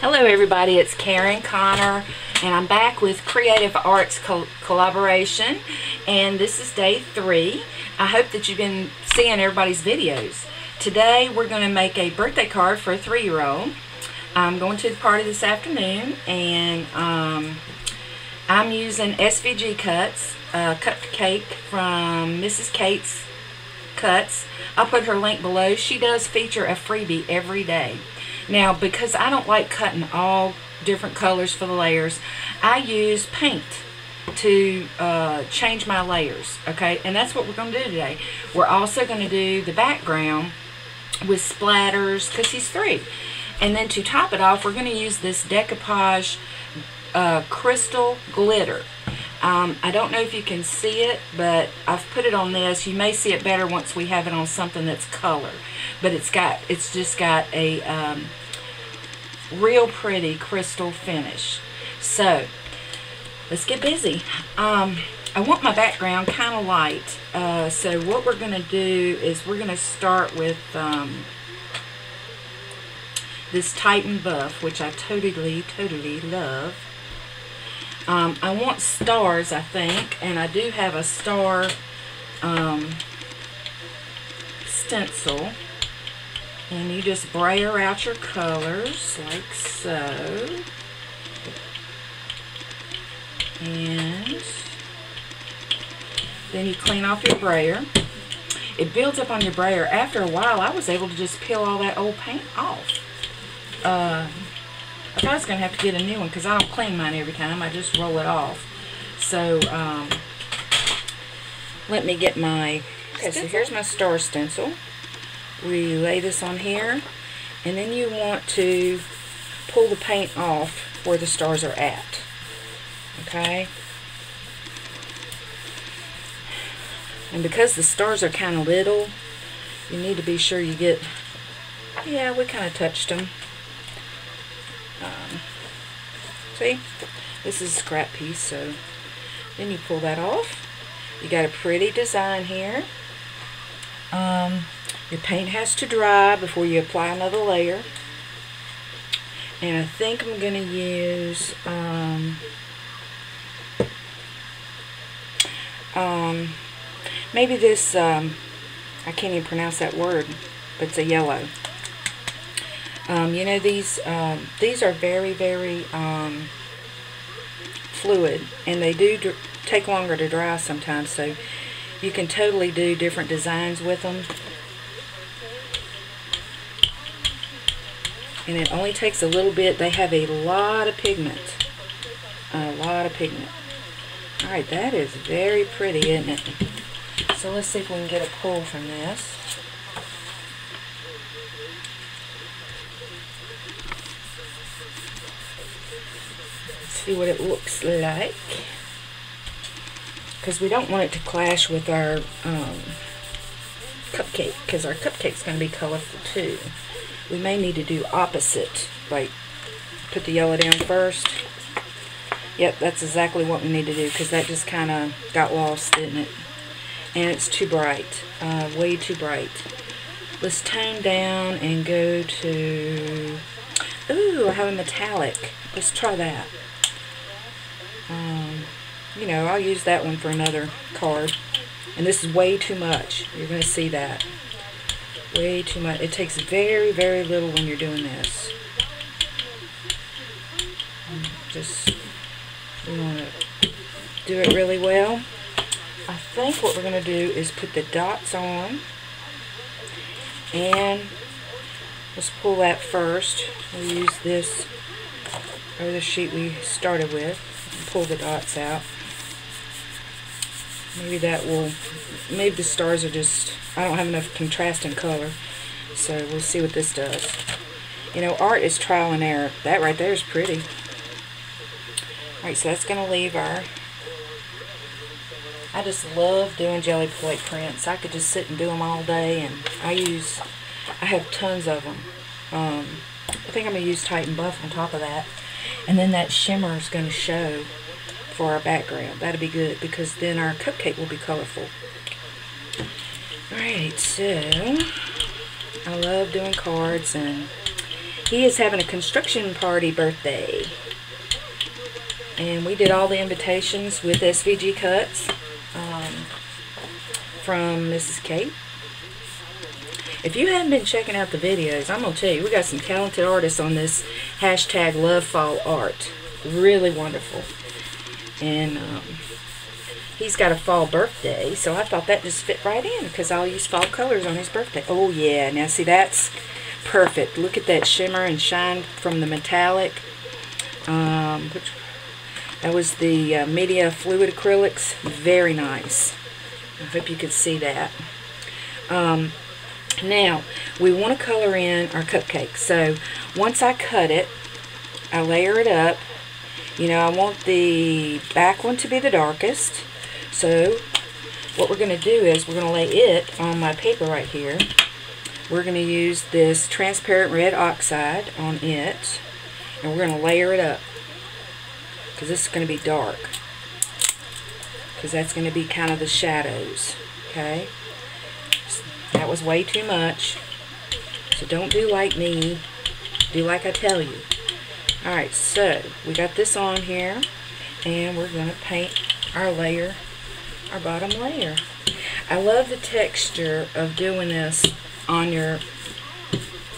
Hello everybody, it's Karen Connor and I'm back with Creative Arts Collaboration, and this is day 3. I hope that you've been seeing everybody's videos. Today we're going to make a birthday card for a 3-year-old. I'm going to the party this afternoon, and I'm using SVG cuts, cupcake from Mrs. Kate's Cuts. I'll put her link below. She does feature a freebie every day. Now, because I don't like cutting all different colors for the layers, I use paint to change my layers, okay? And that's what we're going to do today. We're also going to do the background with splatters because he's 3. And then to top it off, we're going to use this decoupage crystal glitter. I don't know if you can see it, but I've put it on this. You may see it better once we have it on something that's color. But it's just got a real pretty crystal finish. So let's get busy. I want my background kind of light. So what we're going to do is we're going to start with this Titan buff, which I totally love. I want stars, I think, and I do have a star stencil. And you just brayer out your colors like so. And then you clean off your brayer. It builds up on your brayer. After a while, I was able to just peel all that old paint off. I thought I was going to have to get a new one because I don't clean mine every time. I just roll it off. So, let me get my... Okay, so here's my star stencil. We lay this on here, and then you want to pull the paint off where the stars are at. Okay? And because the stars are kind of little, you need to be sure you get... Yeah, we kind of touched them. See? This is a scrap piece, so then you pull that off. You got a pretty design here. Your paint has to dry before you apply another layer. And I think I'm going to use maybe this, I can't even pronounce that word, but it's a yellow. You know, these are very fluid, and they do take longer to dry sometimes, so you can totally do different designs with them. And it only takes a little bit. They have a lot of pigment. Alright, that is very pretty, isn't it? So let's see if we can get a pull from this. See what it looks like, because we don't want it to clash with our cupcake, because our cupcake's going to be colorful too. We may need to do opposite, like put the yellow down first. Yep, that's exactly what we need to do, because that just kind of got lost, didn't it? And it's too bright, way too bright. Let's tone down and go to, ooh, I have a metallic. Let's try that. You know, I'll use that one for another card. And this is way too much. You're going to see that. Way too much. It takes very little when you're doing this. We want to do it really well. I think what we're going to do is put the dots on. And let's pull that first. We'll use this, or the sheet we started with. Pull the dots out. Maybe that will, maybe the stars are just, I don't have enough contrast in color, so we'll see what this does. You know, art is trial and error. That right there is pretty. Alright, so that's going to leave our, I just love doing jelly plate prints. I could just sit and do them all day, and I have tons of them. I think I'm going to use Titan Buff on top of that. And then that shimmer is going to show for our background. That'll be good, because then our cupcake will be colorful. Alright, so I love doing cards, and He is having a construction party birthday. And we did all the invitations with SVG cuts from Mrs. Kate. If you haven't been checking out the videos, I'm going to tell you, we got some talented artists on this hashtag lovefallart. Really wonderful. And he's got a fall birthday, so I thought that just fit right in because I'll use fall colors on his birthday. Oh yeah, now see, that's perfect. Look at that shimmer and shine from the metallic. That was the Media Fluid Acrylics. Very nice. I hope you could see that. Now, we want to color in our cupcake. So, once I cut it, I layer it up. You know, I want the back one to be the darkest. So, what we're going to do is we're going to lay it on my paper right here. We're going to use this transparent red oxide on it. And we're going to layer it up. Because this is going to be dark. Because that's going to be kind of the shadows. Okay? That was way too much. So don't do like me. Do like I tell you. Alright, so we got this on here. And we're going to paint our layer, our bottom layer. I love the texture of doing this on your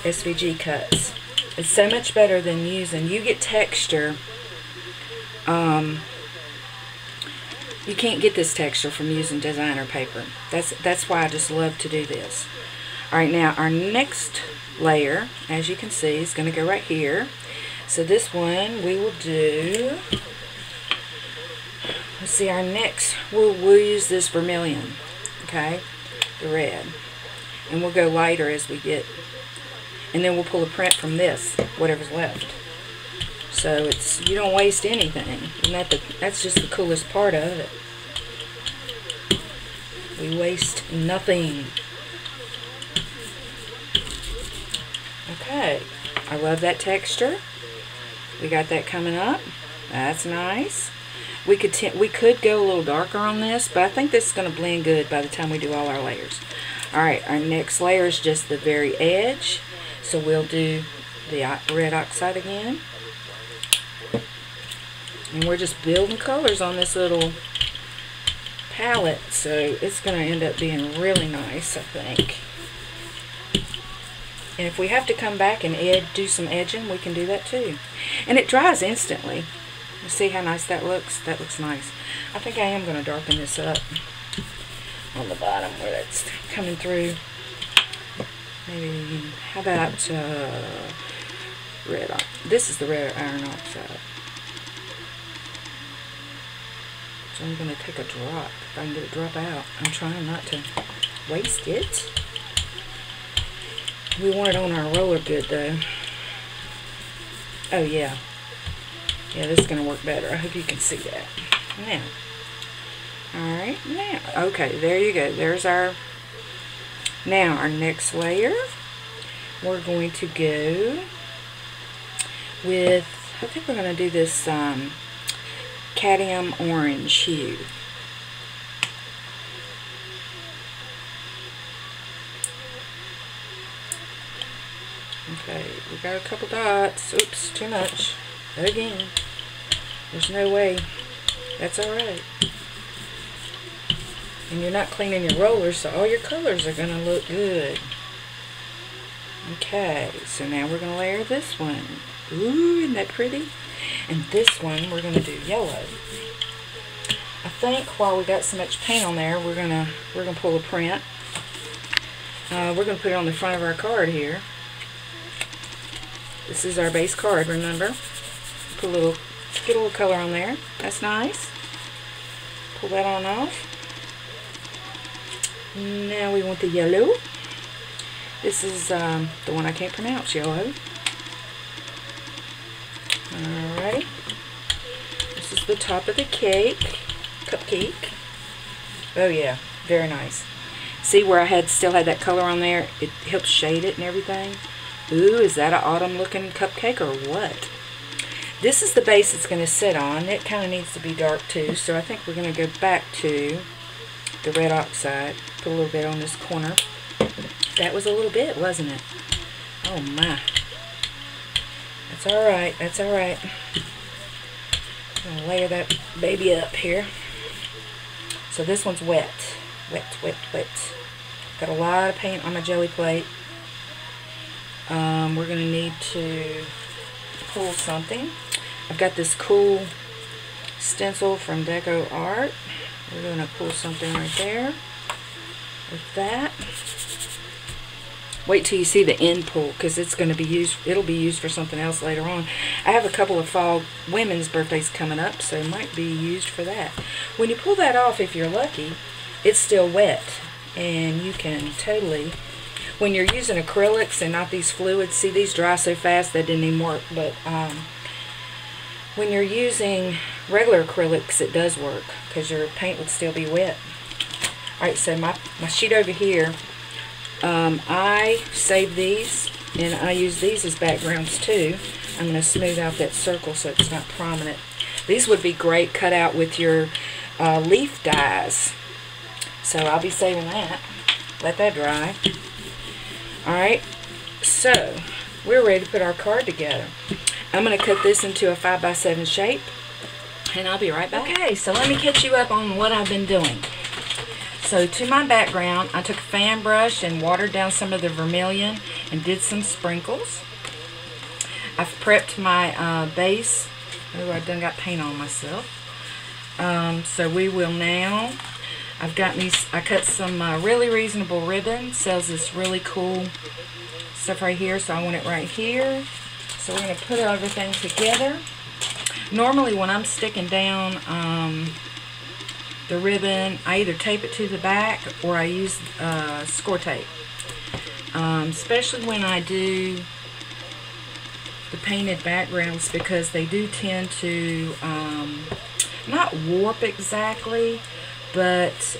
SVG cuts. It's so much better than using. You get texture. You can't get this texture from using designer paper. That's why I just love to do this. Alright, now our next layer, as you can see, is going to go right here. So this one we will do, let's see, our next, we'll use this vermilion, okay, the red. And we'll go lighter as we get, and then we'll pull a print from this, whatever's left. So it's, you don't waste anything. And that's just the coolest part of it. We waste nothing. Okay. I love that texture. We got that coming up. That's nice. We could go a little darker on this, but I think this is going to blend good by the time we do all our layers. Alright, our next layer is just the very edge. So we'll do the red oxide again. And we're just building colors on this little palette, so it's going to end up being really nice, I think. And if we have to come back and do some edging, we can do that too. And it dries instantly. You see how nice that looks? That looks nice. I think I am going to darken this up on the bottom where that's coming through. Maybe, how about red? This is the red iron oxide. So I'm going to take a drop, if I can get it drop out. I'm trying not to waste it. We want it on our roller good though. Oh yeah. Yeah, this is going to work better. I hope you can see that. Now. Alright, now. Okay, there you go. There's our, now our next layer. We're going to go with, I think we're going to do this cadmium orange hue. Okay, we got a couple dots. Oops, too much. Again. There's no way. That's alright. And you're not cleaning your rollers, so all your colors are going to look good. Okay, so now we're going to layer this one. Ooh, isn't that pretty? And this one we're going to do yellow. I think while we got so much paint on there, we're gonna pull a print. We're going to put it on the front of our card here. This is our base card, remember? Put get a little color on there. That's nice. Pull that on off. Now we want the yellow. This is the one I can't pronounce, yellow. Alright. This is the top of the cupcake. Oh yeah, very nice. See where I still had that color on there? It helps shade it and everything. Ooh, is that an autumn looking cupcake or what? This is the base it's going to sit on. It kind of needs to be dark too, so I think we're going to go back to the red oxide. Put a little bit on this corner. That was a little bit, wasn't it? Oh my. That's alright, that's alright. I'm going to layer that baby up here. So this one's wet. Wet, wet, wet. Got a lot of paint on my jelly plate. We're going to need to pull something. I've got this cool stencil from DecoArt. We're going to pull something right there with that. Wait till you see the end pull, because it's going to be used. It'll be used for something else later on. I have a couple of fall women's birthdays coming up, so it might be used for that. When you pull that off, if you're lucky, it's still wet, and you can totally. When you're using acrylics and not these fluids, see, these dry so fast they didn't even work. But when you're using regular acrylics, it does work, because your paint would still be wet. Alright, so my sheet over here, I save these, and I use these as backgrounds too. I'm going to smooth out that circle so it's not prominent. These would be great cut out with your leaf dies. So I'll be saving that. Let that dry. Alright, so we're ready to put our card together. I'm going to cut this into a 5x7 shape, and I'll be right back. Okay, so let me catch you up on what I've been doing. So to my background, I took a fan brush and watered down some of the vermilion and did some sprinkles. I've prepped my base. Oh, I done got paint on myself. So we will now, I've got these, I cut some really reasonable ribbon. Sells this really cool stuff right here, so I want it right here. So we're going to put everything together. Normally when I'm sticking down the ribbon, I either tape it to the back or I use score tape. Especially when I do the painted backgrounds, because they do tend to not warp exactly, but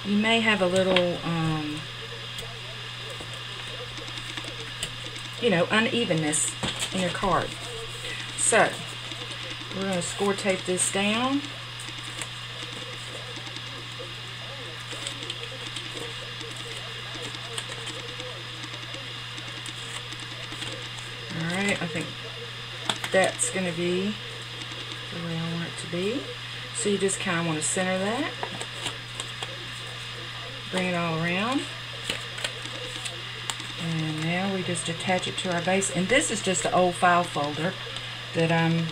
you may have a little you know, unevenness in your card. So we're going to score tape this down. Alright, I think that's going to be the way I want it to be. So you just kind of want to center that. Bring it all around. And now we just attach it to our base. And this is just an old file folder that I'm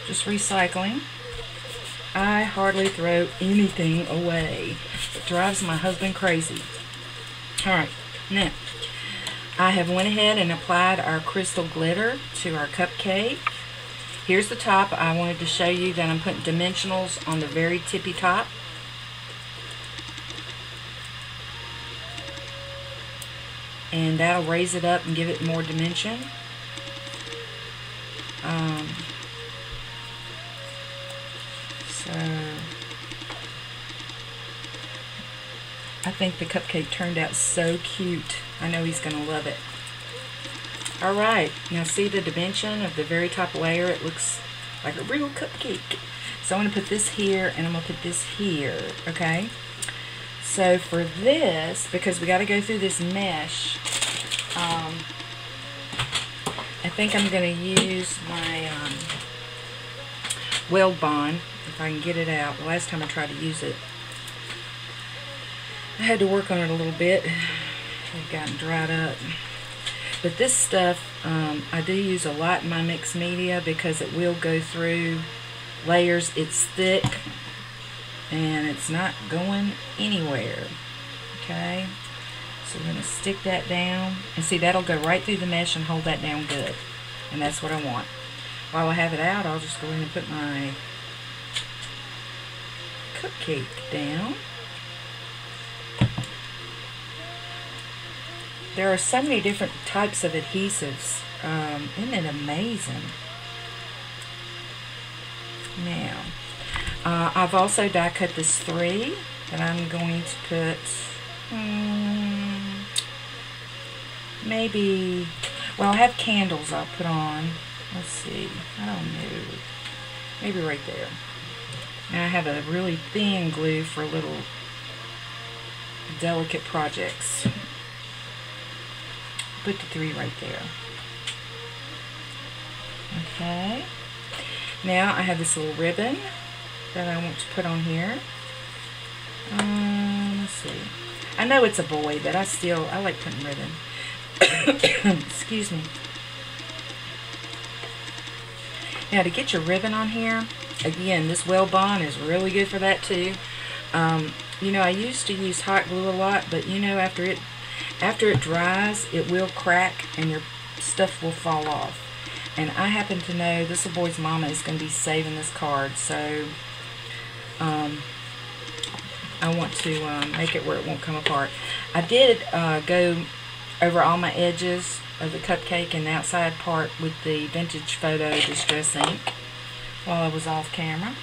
just recycling. I hardly throw anything away. It drives my husband crazy. Alright, now I have went ahead and applied our crystal glitter to our cupcake. Here's the top. I wanted to show you that I'm putting dimensionals on the very tippy top. And that'll raise it up and give it more dimension. So I think the cupcake turned out so cute. I know he's going to love it. Alright, now see the dimension of the very top layer? It looks like a real cupcake. So I'm going to put this here and I'm going to put this here, okay? So for this, because we got to go through this mesh, I think I'm going to use my weld bond, if I can get it out. The last time I tried to use it, I had to work on it a little bit. It had gotten dried up. But this stuff, I do use a lot in my mixed media because it will go through layers. It's thick and it's not going anywhere. Okay, so we're going to stick that down, and see, that'll go right through the mesh and hold that down good, and that's what I want. While I have it out, I'll just go in and put my cupcake down. There are so many different types of adhesives. Isn't it amazing? Now, I've also die cut this 3 that I'm going to put, maybe, well, I have candles I'll put on. Let's see, I don't know, maybe right there. Now I have a really thin glue for little delicate projects. put the 3 right there. Okay. Now I have this little ribbon that I want to put on here. Let's see. I know it's a boy, but I like putting ribbon. Excuse me. Now to get your ribbon on here, again, this Well Bond is really good for that too. You know, I used to use hot glue a lot, but you know, after it dries, it will crack and your stuff will fall off. And I happen to know this little boy's mama is going to be saving this card, so I want to make it where it won't come apart. I did go over all my edges of the cupcake and the outside part with the Vintage Photo Distress ink while I was off camera.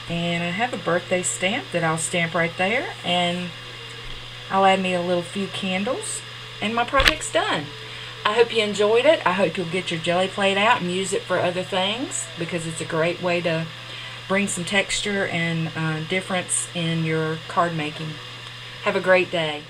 And I have a birthday stamp that I'll stamp right there, and I'll add me a little few candles, and my project's done. I hope you enjoyed it. I hope you'll get your jelly plate out and use it for other things, because it's a great way to bring some texture and difference in your card making. Have a great day.